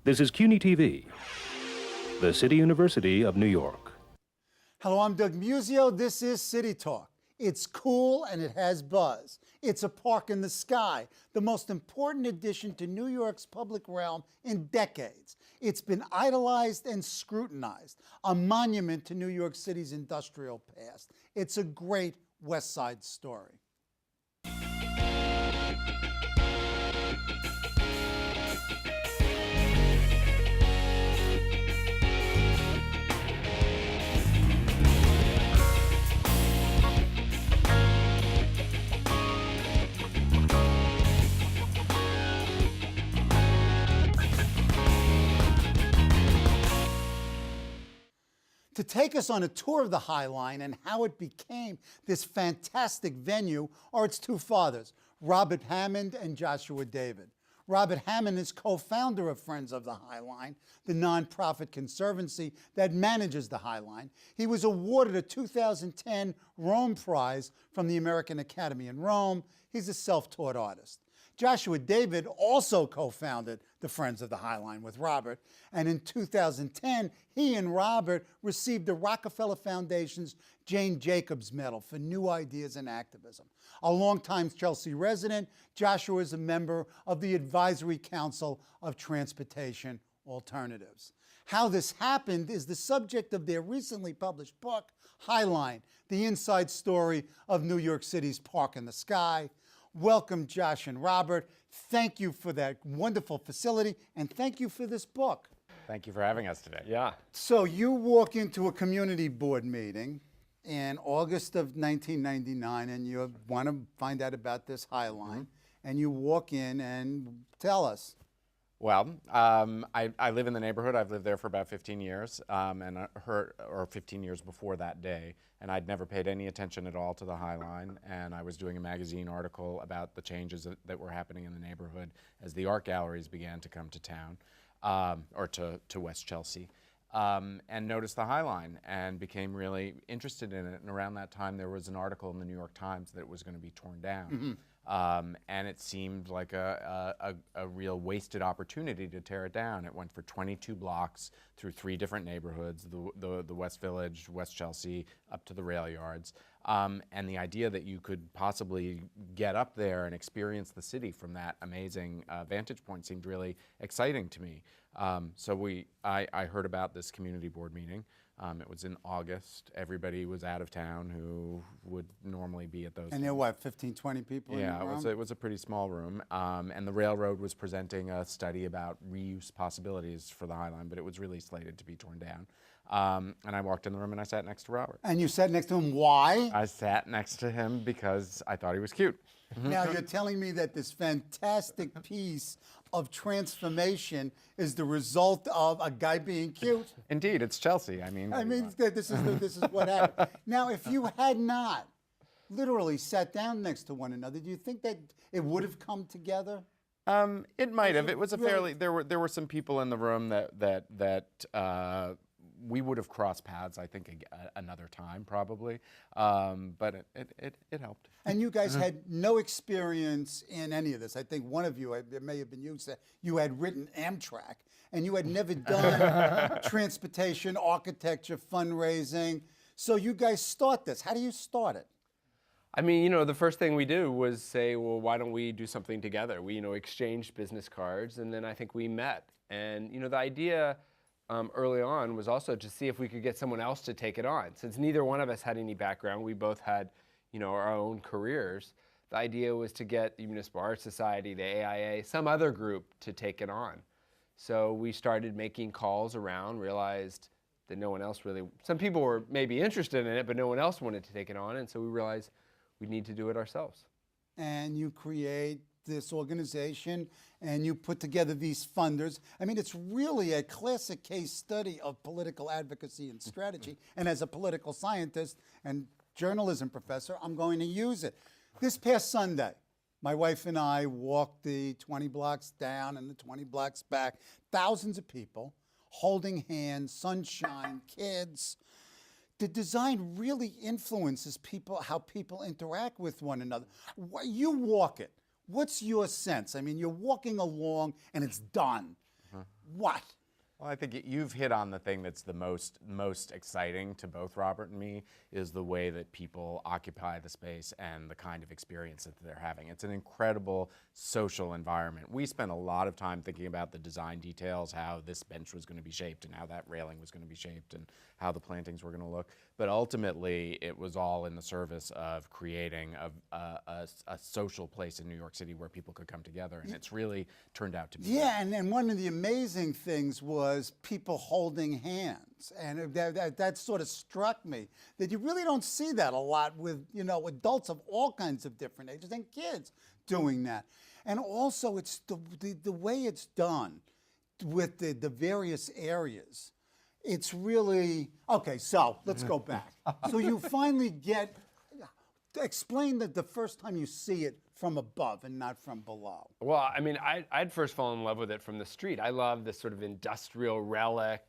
This is CUNY TV, the City University of New York. Hello, I'm Doug Muzzio. This is City Talk. It's cool and it has buzz. It's a park in the sky, the most important addition to New York's public realm in decades. It's been idolized and scrutinized, a monument to New York City's industrial past. It's a great West Side story. To take us on a tour of the High Line and how it became this fantastic venue are its two fathers, Robert Hammond and Joshua David. Robert Hammond is co-founder of Friends of the High Line, the nonprofit conservancy that manages the High Line. He was awarded a 2010 Rome Prize from the American Academy in Rome. He's a self-taught artist. Joshua David also co-founded the Friends of the High Line with Robert, and in 2010, he and Robert received the Rockefeller Foundation's Jane Jacobs Medal for New Ideas in Activism. A longtime Chelsea resident, Joshua is a member of the Advisory Council of Transportation Alternatives. How this happened is the subject of their recently published book, High Line, the inside story of New York City's Park in the Sky. Welcome, Josh and Robert. Thank you for that wonderful facility, and thank you for this book. Thank you for having us today. Yeah. So you walk into a community board meeting in August of 1999, and you want to find out about this High Line, and you walk in and tell us. Well, I live in the neighborhood. I've lived there for about 15 years, or 15 years before that day, and I'd never paid any attention at all to the High Line, and I was doing a magazine article about the changes that were happening in the neighborhood as the art galleries began to come to town, or to West Chelsea, and noticed the High Line and became really interested in it. And around that time, there was an article in the New York Times that it was going to be torn down. Mm-hmm. And it seemed like a real wasted opportunity to tear it down. It went for 22 blocks through 3 different neighborhoods, the West Village, West Chelsea, up to the rail yards. And the idea that you could possibly get up there and experience the city from that amazing vantage point seemed really exciting to me. So I heard about this community board meeting. It was in August. Everybody was out of town who would normally be at those. And there were what, 15, 20 people in the room? Yeah, it was a pretty small room. And the railroad was presenting a study about reuse possibilities for the High Line, but it was really slated to be torn down. And I walked in the room and I sat next to Robert. And you sat next to him, why? I sat next to him because I thought he was cute. Now you're telling me that this fantastic piece of transformation is the result of a guy being cute? Indeed, it's Chelsea. I mean, this is what happened. Now, if you had not literally sat down next to one another, do you think that it would have come together? It might have. It was a fairly. There were some people in the room that we would have crossed paths, I think, another time probably, but it helped. And you guys had no experience in any of this. I think one of you, it may have been you, said you had written Amtrak, and you had never done transportation, architecture, fundraising. So you guys start this. How do you start it? I mean, the first thing we do was say, well, why don't we do something together? We, exchanged business cards, and then I think we met. And, the idea early on was also to see if we could get someone else to take it on. Since neither one of us had any background, we both had, our own careers. The idea was to get the Municipal Art Society, the AIA, some other group to take it on. So we started making calls around, realized that no one else really, some people were maybe interested in it, but no one else wanted to take it on. And so we realized we need to do it ourselves. And you create this organization and you put together these funders. I mean, it's really a classic case study of political advocacy and strategy. And as a political scientist and journalism professor, I'm going to use it. This past Sunday, my wife and I walked the 20 blocks down and the 20 blocks back. Thousands of people holding hands, sunshine, kids. The design really influences people, how people interact with one another. You walk it. What's your sense? I mean, you're walking along and it's done. what? Well, I think you've hit on the thing that's the most exciting to both Robert and me, is the way that people occupy the space and the kind of experience that they're having. It's an incredible social environment. We spent a lot of time thinking about the design details, how this bench was going to be shaped and how that railing was going to be shaped and how the plantings were going to look. But ultimately, it was all in the service of creating a social place in New York City where people could come together, and it's really turned out to be Yeah, and one of the amazing things was people holding hands, and that sort of struck me, that you really don't see that a lot with, you know, adults of all kinds of different ages and kids doing that. And also, it's the way it's done with the various areas. It's really, okay, so let's go back. So you finally get, explain that the first time you see it from above and not from below. Well, I mean, I'd first fallen in love with it from the street. I love this sort of industrial relic,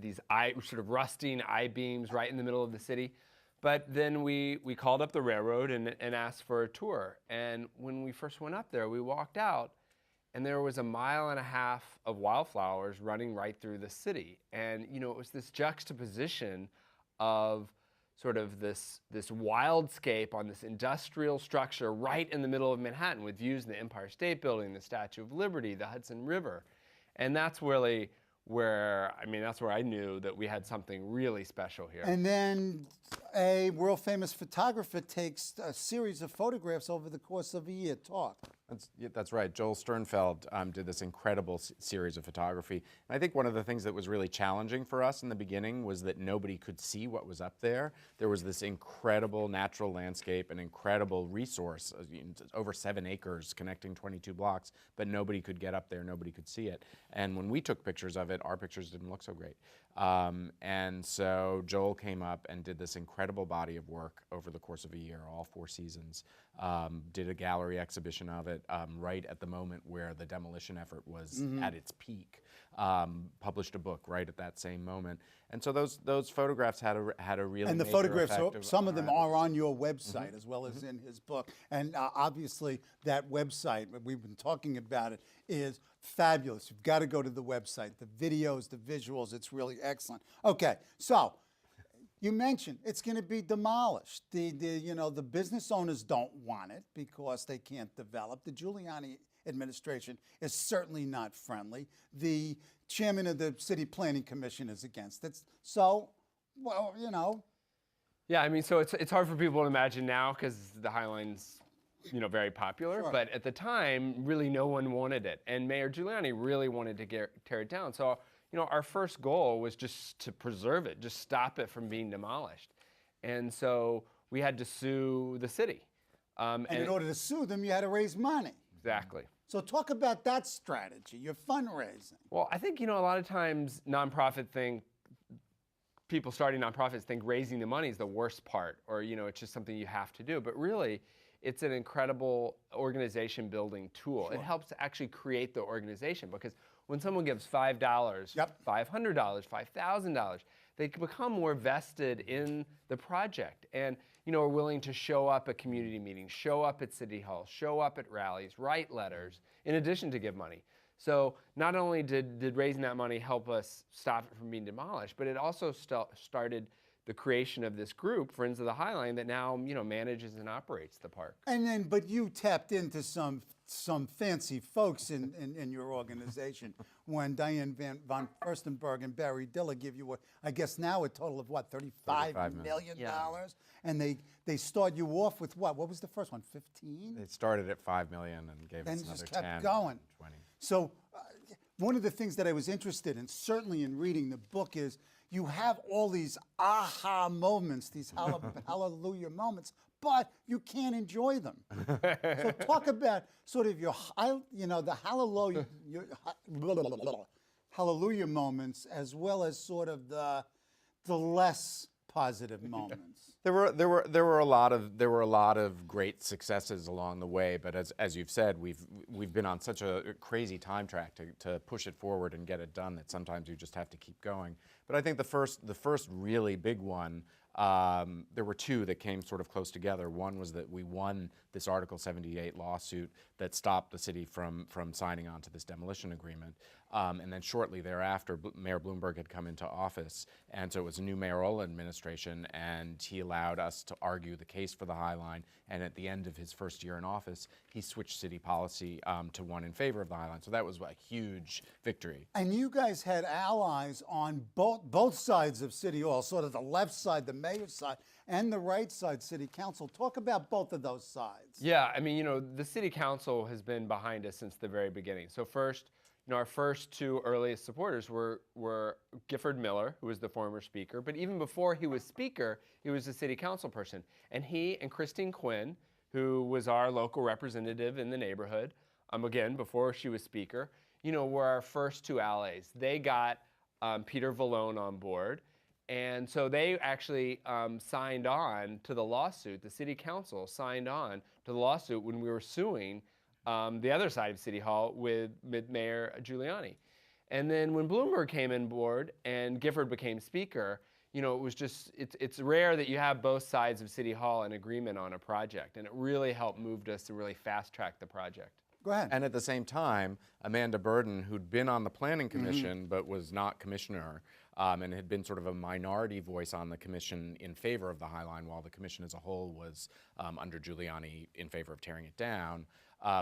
these sort of rusting I-beams right in the middle of the city. But then we called up the railroad and asked for a tour. And when we first went up there, we walked out, and there was 1.5 miles of wildflowers running right through the city. And, you know, it was this juxtaposition of sort of this wildscape on this industrial structure right in the middle of Manhattan, with views of the Empire State Building, the Statue of Liberty, the Hudson River. And that's really where I knew that we had something really special here. And then a world famous photographer takes a series of photographs over the course of a year. Talk. That's right. Joel Sternfeld did this incredible series of photography. And I think one of the things that was really challenging for us in the beginning was that nobody could see what was up there. There was this incredible natural landscape, an incredible resource, over 7 acres connecting 22 blocks, but nobody could get up there, nobody could see it. And when we took pictures of it, our pictures didn't look so great. And so Joel came up and did this incredible body of work over the course of a year, all 4 seasons, did a gallery exhibition of it right at the moment where the demolition effort was at its peak, published a book right at that same moment. And so those photographs had a really And the major photographs, effect some of them are audience. on your website as well as in his book. And obviously that website, we've been talking about it, is fabulous. You've got to go to the website. The videos, the visuals, it's really excellent. Okay, so you mentioned it's going to be demolished. The business owners don't want it because they can't develop. The Giuliani administration is certainly not friendly. The chairman of the City Planning Commission is against it. So, well, you know. Yeah, I mean, so it's hard for people to imagine now because the High Line's, you know, very popular. Sure. But at the time, really no one wanted it, and Mayor Giuliani really wanted to tear it down. So, you know, our first goal was just to preserve it, just stop it from being demolished. And so we had to sue the city. And in order to sue them, you had to raise money. Exactly. So talk about that strategy, your fundraising. Well, I think, you know, a lot of times people starting nonprofits think raising the money is the worst part, or, you know, it's just something you have to do. But really, it's an incredible organization building tool. Sure. It helps to actually create the organization, because when someone gives $5, $500, $5,000, they become more vested in the project and, you know, are willing to show up at community meetings, show up at City Hall, show up at rallies, write letters, in addition to give money. So not only did raising that money help us stop it from being demolished, but it also started the creation of this group, Friends of the High Line, that now, you know, manages and operates the park. And then, but you tapped into some fancy folks in your organization when Diane von Furstenberg and Barry Diller give you, I guess now a total of what, $35 million? Yeah. And they start you off with what? What was the first one, 15? It started at $5 million and gave us another just kept 10, going. 20. So one of the things that I was interested in, certainly in reading the book, is you have all these aha moments, these hallelujah moments, but you can't enjoy them. So talk about sort of the hallelujah moments, as well as sort of the less positive moments. There were a lot of great successes along the way, but as you've said, we've been on such a crazy time track to push it forward and get it done that sometimes you just have to keep going. But I think the first really big one there were two that came sort of close together. One was that we won this Article 78 lawsuit that stopped the city from signing on to this demolition agreement. And then shortly thereafter, Mayor Bloomberg had come into office, and so it was a new mayoral administration, and he allowed us to argue the case for the High Line. And at the end of his first year in office, he switched city policy to one in favor of the High Line. So that was a huge victory. And you guys had allies on both sides of City Hall, sort of the left side, the mayor's side, and the right side, City Council. Talk about both of those sides. Yeah, I mean, the City Council has been behind us since the very beginning. So first, our first two earliest supporters were Gifford Miller, who was the former speaker, but even before he was speaker, he was a city council person. And he and Christine Quinn, who was our local representative in the neighborhood, again, before she was speaker, were our first two allies. They got Peter Vallone on board, and so they actually signed on to the lawsuit. The city council signed on to the lawsuit when we were suing the other side of City Hall with Mayor Giuliani. And then when Bloomberg came on board and Gifford became speaker, it was just, it's rare that you have both sides of City Hall in agreement on a project. And it really helped move us to really fast track the project. Go ahead. And at the same time, Amanda Burden, who'd been on the Planning Commission but was not commissioner, and had been sort of a minority voice on the commission in favor of the High Line, while the commission as a whole was under Giuliani in favor of tearing it down.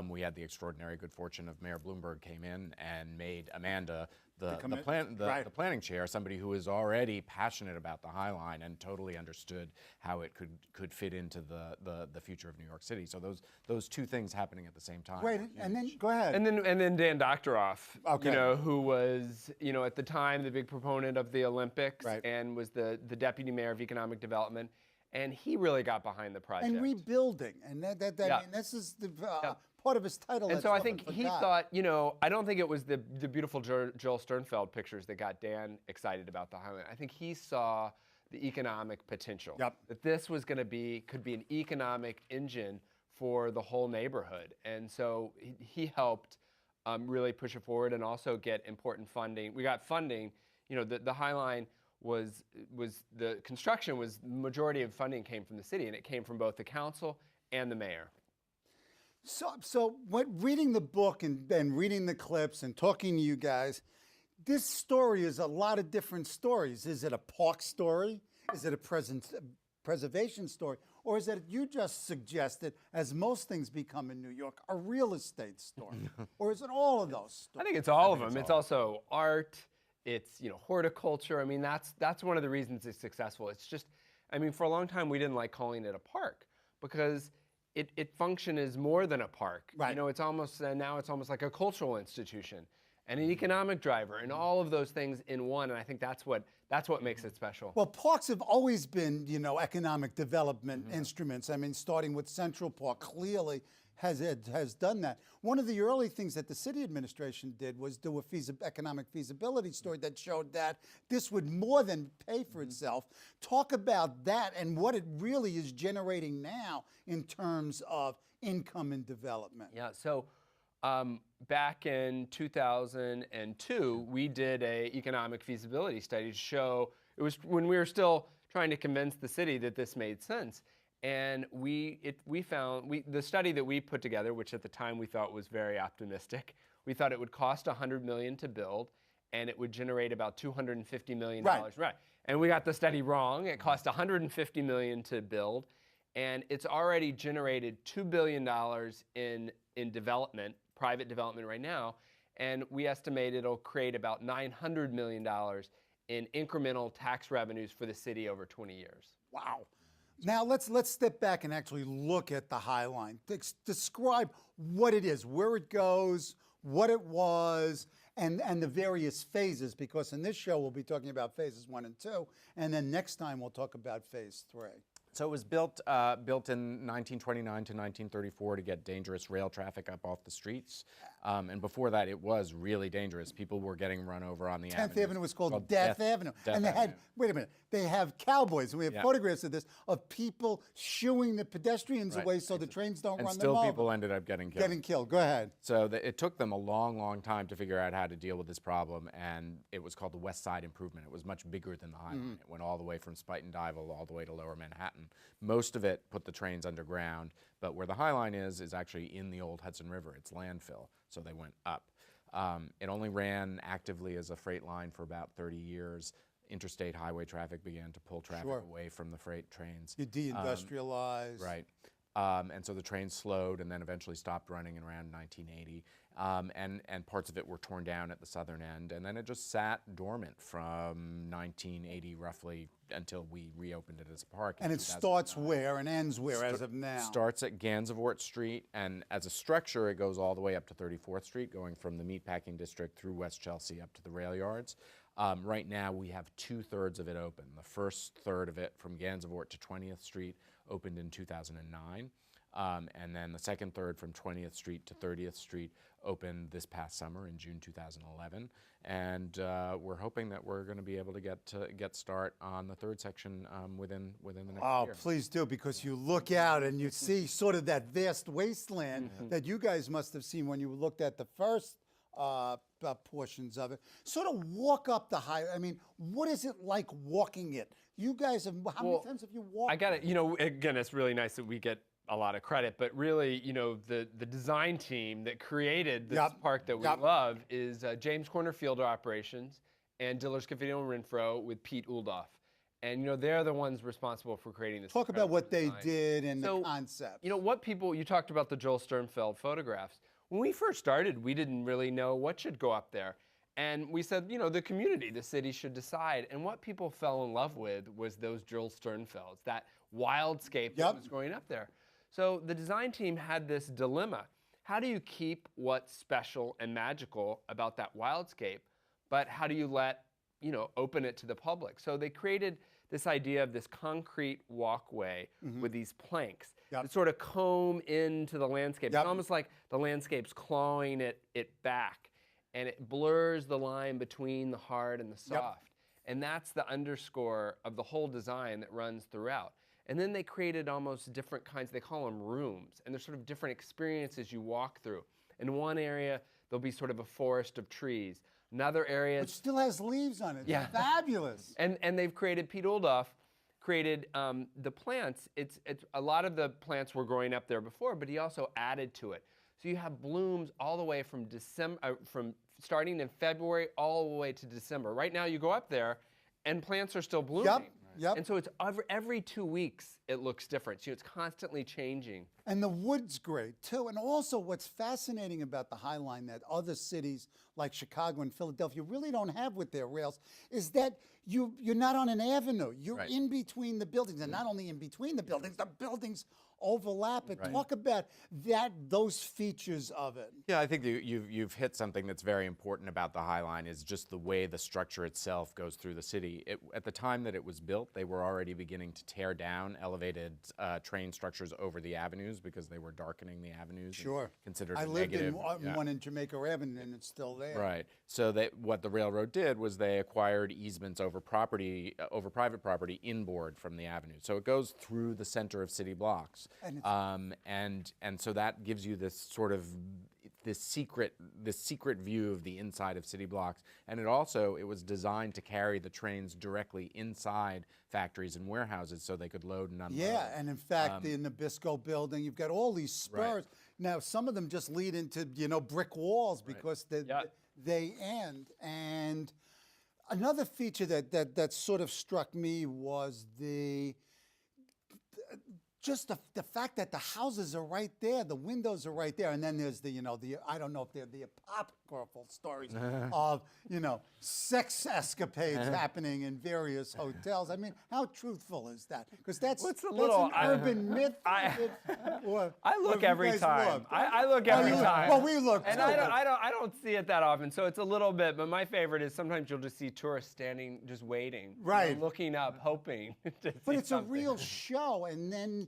We had the extraordinary good fortune of Mayor Bloomberg came in and made Amanda the planning chair, somebody who is already passionate about the High Line and totally understood how it could fit into the future of New York City. So those two things happening at the same time. Right, and then go ahead. And then Dan Doctoroff, Okay. who was at the time the big proponent of the Olympics, Right. and was the deputy mayor of economic development, and he really got behind the project. And rebuilding, and that Yeah. I mean, this is the part of his title. And that's so I often think he forgotten. thought, I don't think it was the beautiful Joel Sternfeld pictures that got Dan excited about the Highland. I think he saw the economic potential. Yep. That this was could be an economic engine for the whole neighborhood. And so he helped really push it forward and also get important funding. We got funding, the High Line was the construction was, the majority of funding came from the city, and it came from both the council and the mayor. So reading the book and reading the clips and talking to you guys, this story is a lot of different stories. Is it a park story? Is it a preservation story? Or is it, you just suggested, as most things become in New York, a real estate story? Or is it all of those stories? I think it's all of them. It's also art. It's horticulture. I mean, that's one of the reasons it's successful. It's just, I mean, for a long time we didn't like calling it a park because it functioned as more than a park. Right. It's almost now it's almost like a cultural institution and an economic driver and all of those things in one. And I think that's what makes it special. Well, parks have always been, economic development instruments. I mean, starting with Central Park, clearly has done that. One of the early things that the city administration did was do a economic feasibility study that showed that this would more than pay for itself. Talk about that and what it really is generating now in terms of income and development. Yeah, so back in 2002, we did an economic feasibility study to show, it was when we were still trying to convince the city that this made sense. And we found the study that we put together, which at the time we thought was very optimistic, we thought it would cost $100 million to build, and it would generate about $250 million. Right. And we got the study wrong. It cost $150 million to build, and it's already generated $2 billion in development, private development right now, and we estimate it'll create about $900 million in incremental tax revenues for the city over 20 years. Wow. Now let's step back and actually look at the High Line. Describe what it is, where it goes, what it was, and the various phases, because in this show we'll be talking about phases 1 and 2, and then next time we'll talk about phase 3. So it was built in 1929 to 1934 to get dangerous rail traffic up off the streets. And before that, it was really dangerous. People were getting run over on the 10th avenues. Avenue was called Death Avenue. Death And they had, Avenue. wait a minute, they have cowboys, and we have Yeah. photographs of this, of people shooing the pedestrians Right. away so the trains don't And run still them people over. ended up getting killed. Getting killed. Go ahead. So it took them a long, long time to figure out how to deal with this problem, and it was called the West Side Improvement. It was much bigger than the High Line. It went all the way from Spuyten Duyvil all the way to Lower Manhattan. Most of it put the trains underground, but where the High Line is actually in the old Hudson River. It's landfill, so they went up. It only ran actively as a freight line for about 30 years. Interstate highway traffic began to pull traffic Sure. away from the freight trains. You deindustrialize. Right. And so the trains slowed and then eventually stopped running in around 1980. And parts of it were torn down at the southern end. And then it just sat dormant from 1980 roughly until we reopened it as a park. in And it 2009. starts where and ends where as of now? Starts at Gansevoort Street, and as a structure, it goes all the way up to 34th Street, going from the meatpacking district through West Chelsea up to the rail yards. Right now, we have 2/3 of it open. The first third of it, from Gansevoort to 20th Street, opened in 2009. And then the second third from 20th Street to 30th Street opened this past summer in June 2011. And we're hoping that we're going to be able to get start on the third section within the next Oh, year. please do, because you look out and you see sort of that vast wasteland that you guys must have seen when you looked at the first portions of it. Sort of walk up the high. I mean, what is it like walking it? You guys have, how many times have you walked? I got it. You know, again, it's really nice that we get a lot of credit, but really, you know, the design team that created this Yep. park that we Yep. love is James Corner Field Operations and Dillard Scafino and Renfro with Pete Uldoff. And, you know, they're the ones responsible for creating this. Talk about incredible what they design. did and So, the concept. You know, what people, you talked about the Joel Sternfeld photographs. When we first started, we didn't really know what should go up there. And we said, you know, the community, the city should decide. And what people fell in love with was those Joel Sternfelds, that wildscape that Yep. was going up there. So the design team had this dilemma. How do you keep what's special and magical about that wildscape, but how do you let, you know, open it to the public? So they created this idea of this concrete walkway with these planks Yep. that sort of comb into the landscape. Yep. It's almost like the landscape's clawing it back, and it blurs the line between the hard and the soft. And that's the underscore of the whole design that runs throughout. And then they created almost different kinds, they call them rooms, and there's sort of different experiences you walk through. In one area, there'll be sort of a forest of trees. Another area, Which still has leaves on it. Yeah. Fabulous. and they've created, Pete Uldoff created the plants. It's a lot of the plants were growing up there before, but he also added to it. So you have blooms all the way from from starting in February all the way to December. Right now you go up there and plants are still blooming. Yep. And so it's every 2 weeks it looks different. So it's constantly changing. And the wood's great too. And also what's fascinating about the High Line that other cities like Chicago and Philadelphia really don't have with their rails is that you're not on an avenue. You're Right. in between the buildings. And not only in between the buildings overlap it. Talk about those features of it. Yeah, I think you've hit something that's very important about the High Line is just the way the structure itself goes through the city. At the time that it was built, they were already beginning to tear down elevated train structures over the avenues because they were darkening the avenues. and Sure. Considered I a lived negative. in one in Jamaica Avenue and it's still there. Right. So what the railroad did was they acquired easements over private property inboard from the avenue. So it goes through the center of city blocks. And so that gives you this sort of this secret view of the inside of city blocks. And it was designed to carry the trains directly inside factories and warehouses so they could load and unload. Yeah, and in fact, in the Nabisco building, you've got all these spurs. Now, some of them just lead into, brick walls because they end. And another feature that sort of struck me was just the fact that the houses are right there, the windows are right there, and then there's the I don't know if they're the apocryphal stories of sex escapades happening in various hotels. I mean, how truthful is that? Because that's an urban myth. I look every time. I look every time. Well, we look and too. I don't see it that often, so it's a little bit. But my favorite is sometimes you'll just see tourists standing, just waiting, right, looking up, hoping. But it's a real show, and then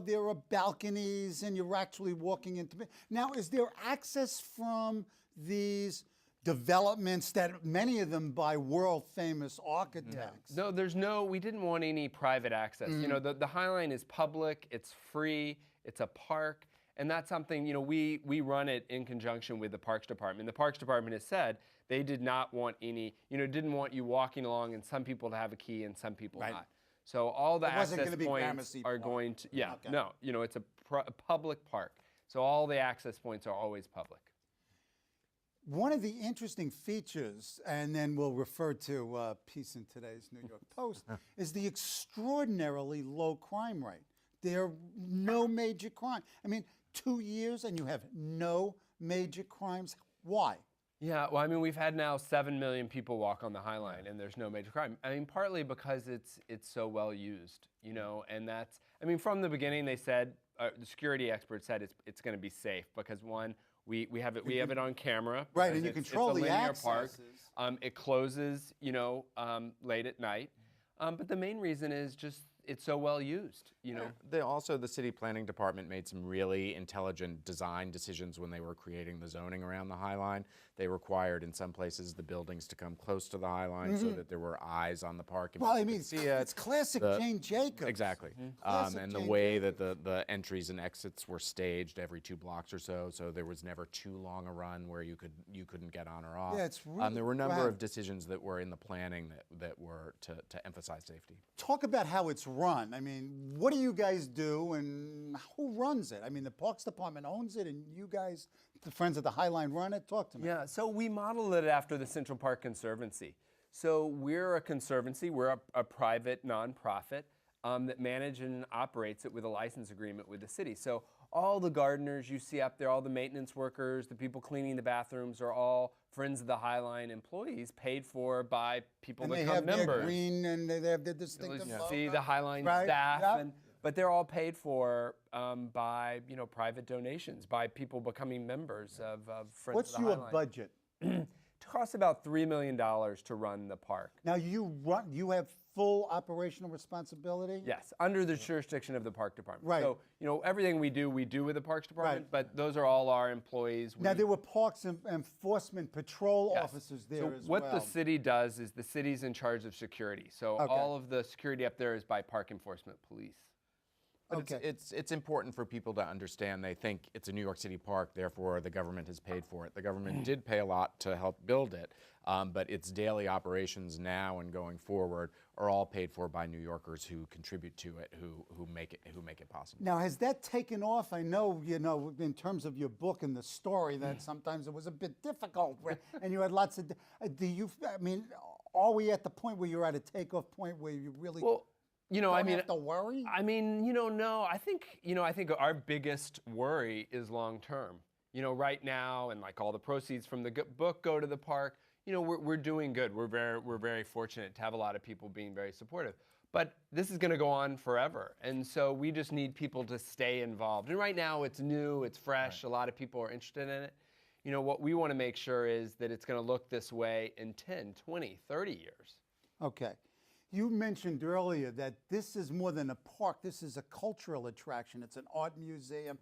there are balconies, and you're actually walking into. Now, is there access from these developments that many of them by world famous architects? No, we didn't want any private access. The High Line is public, it's free, it's a park, and that's something, we run it in conjunction with the Parks Department. The Parks Department has said they did not want didn't want you walking along and some people to have a key and some people not. So all the access points are going to, it's a public park. So all the access points are always public. One of the interesting features, and then we'll refer to a piece in today's New York Post, is the extraordinarily low crime rate. There are no major crime. I mean, 2 years and you have no major crimes. Why? Yeah, well, I mean, we've had now 7 million people walk on the High Line, and there's no major crime. I mean, partly because it's so well used, and that's. I mean, from the beginning, they said the security experts said it's going to be safe because one, we have it on camera. Right, and you control the access. It closes, late at night, but the main reason is just. It's so well used, Also, the city planning department made some really intelligent design decisions when they were creating the zoning around the High Line. They required, in some places, the buildings to come close to the High Line so that there were eyes on the park. Well, I mean, it's classic Jane Jacobs. Exactly. And the way that the entries and exits were staged every 2 blocks or so there was never too long a run where you couldn't get on or off. Yeah, it's really, there were a number of decisions that were in the planning that were to emphasize safety. Talk about how it's run. I mean, what do you guys do and who runs it? I mean, the Parks Department owns it and you guys, the Friends of the High Line, run it? Talk to me. Yeah, so we modeled it after the Central Park Conservancy. So we're a conservancy, we're a private nonprofit that manages and operates it with a license agreement with the city. So all the gardeners you see up there, all the maintenance workers, the people cleaning the bathrooms are all Friends of the High Line employees paid for by people that come members. And they have their green and they have their distinctive logo. See the High Line staff, but they're all paid for by private donations, by people becoming members of Friends of the High Line. What's your budget? It costs about $3 million to run the park. Now you have full operational responsibility? Yes, under the jurisdiction of the Park Department. Right. So, everything we do with the Parks Department, but those are all our employees. Now, there were Parks Enforcement Patrol officers there as well. What the city does is the city's in charge of security. So all of the security up there is by Park Enforcement Police. But it's important for people to understand. They think it's a New York City park, therefore the government has paid for it. The government did pay a lot to help build it, but its daily operations now and going forward are all paid for by New Yorkers who contribute to it, who make it possible. Now, has that taken off? I know, in terms of your book and the story, that sometimes it was a bit difficult, and you had lots of. Are we at the point where you're at a takeoff point where you really? Well, don't have to worry? I mean, no. I think our biggest worry is long term. Right now, and like all the proceeds from the book go to the park. We're doing good. We're very fortunate to have a lot of people being very supportive. But this is going to go on forever, and so we just need people to stay involved. And right now, it's new, it's fresh. Right. A lot of people are interested in it. What we want to make sure is that it's going to look this way in 10, 20, 30 years. Okay. You mentioned earlier that this is more than a park. This is a cultural attraction. It's an art museum.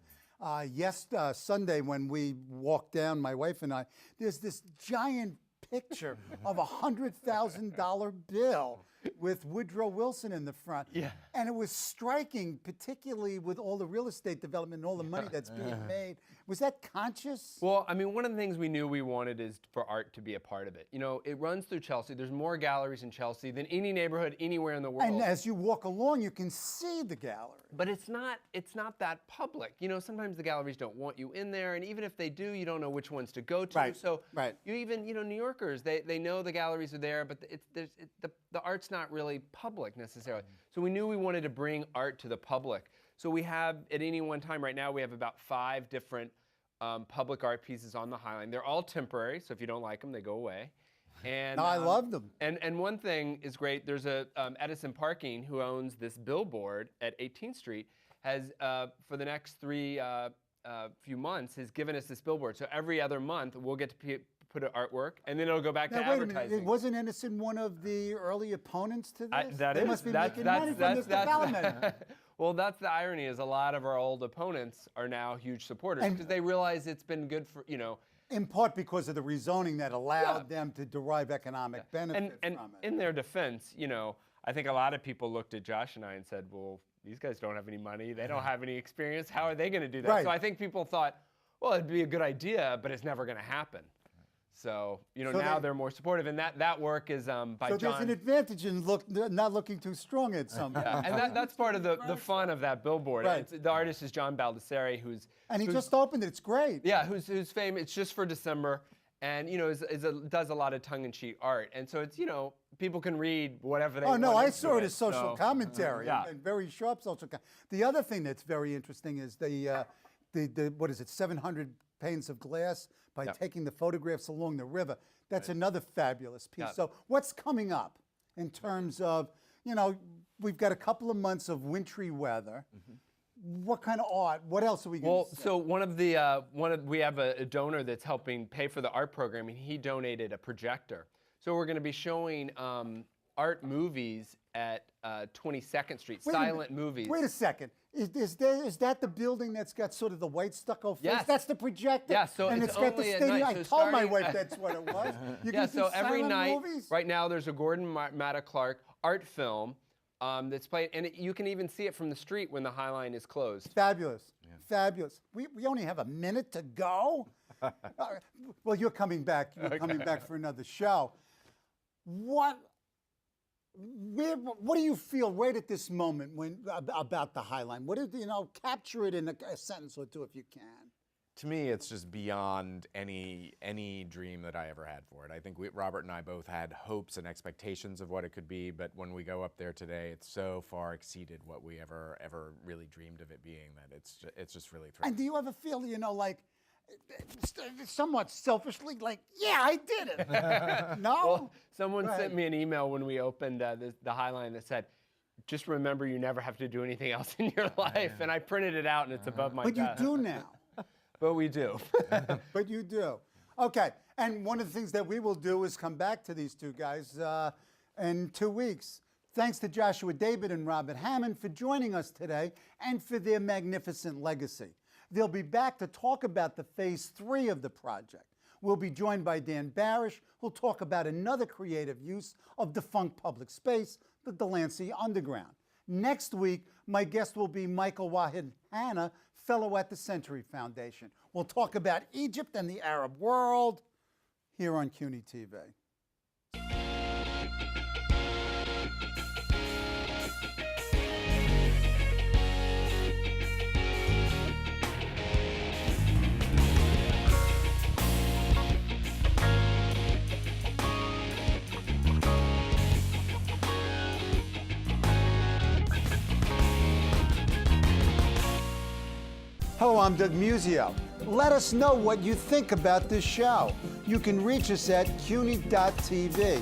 Sunday when we walked down, my wife and I, there's this giant picture of a $100,000 bill with Woodrow Wilson in the front. Yeah. And it was striking, particularly with all the real estate development and all the money that's being made. Was that conscious? Well, I mean, one of the things we knew we wanted is for art to be a part of it. It runs through Chelsea. There's more galleries in Chelsea than any neighborhood anywhere in the world. And as you walk along, you can see the gallery. But it's not that public. Sometimes the galleries don't want you in there, and even if they do, you don't know which ones to go to. Right. So you even, New Yorkers, they know the galleries are there, but the art's not really public necessarily. So we knew we wanted to bring art to the public. So we have, at any one time right now, we have about 5 different public art pieces on the High Line. They're all temporary, so if you don't like them, they go away. And No, I love them. And one thing is great. There's a Edison Parking who owns this billboard at 18th Street. Has for the next few months has given us this billboard. So every other month we'll get to put an artwork, and then it'll go back to Now, wait a advertising. minute. Wasn't Edison one of the early opponents to this? That they is- must be that's- making that's- money from that's- this that's- development. Well, that's the irony, is a lot of our old opponents are now huge supporters And- because they realize it's been good for, In part because of the rezoning that allowed them to derive economic benefit and from it. in their defense, I think a lot of people looked at Josh and I and said, well, these guys don't have any money. They don't have any experience. How are they going to do that? Right. So I think people thought, well, it'd be a good idea, but it's never going to happen. So, now they're more supportive. And that work is by So John. there's an advantage in not looking too strong at some point. And that's part of the fun of that billboard. Right. The artist is John Baldessari, And he just opened it. It's great. Yeah, who's famous. It's just for December, and does a lot of tongue-in-cheek art, and so it's people can read whatever they Oh, want. no, I into saw it as social so- commentary, Yeah. and very sharp social commentary. The other thing that's very interesting is the what is it, 700 panes of glass by taking the photographs along the river. That's another fabulous piece. Yeah. So what's coming up in terms of, we've got a couple of months of wintry weather. What kind of art? What else are we going to see? So we have a donor that's helping pay for the art program, and he donated a projector. So we're going to be showing art movies at 22nd Street, Wait a minute. silent movies. Wait a second. Is that the building that's got sort of the white stucco face? Yes. That's the projector? Yeah, so and it's got the only at stadium. night, I so told my starting- wife that's what it was. You Yeah, can so see every silent night, movies? right now, there's a Gordon Matta Clark art film that's played, and you can even see it from the street when the High Line is closed. Fabulous. Fabulous. We only have a minute to go. Well, you're coming back. You're coming back for another show. What do you feel right at this moment about the High Line? Capture it in a sentence or two if you can. To me, it's just beyond any dream that I ever had for it. I think Robert and I both had hopes and expectations of what it could be, but when we go up there today, it's so far exceeded what we ever really dreamed of it being that it's just really thrilling. And do you ever feel, like, somewhat selfishly, like, yeah, I did it? No? Well, someone Right. sent me an email when we opened the High Line that said, just remember you never have to do anything else in your life. And I printed it out, and it's above my But you desk. do now. But we do. But you do. Okay. And one of the things that we will do is come back to these two guys in 2 weeks. Thanks to Joshua David and Robert Hammond for joining us today and for their magnificent legacy. They'll be back to talk about the phase 3 of the project. We'll be joined by Dan Barish, who'll talk about another creative use of defunct public space, the Delancey Underground. Next week, my guest will be Michael Wahid Hanna, fellow at the Century Foundation. We'll talk about Egypt and the Arab world here on CUNY TV. Hello, I'm Doug Muzzio. Let us know what you think about this show. You can reach us at CUNY.TV.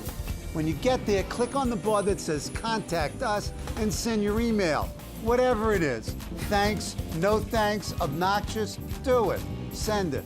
When you get there, click on the bar that says Contact Us and send your email. Whatever it is. Thanks, no thanks, obnoxious, do it. Send it.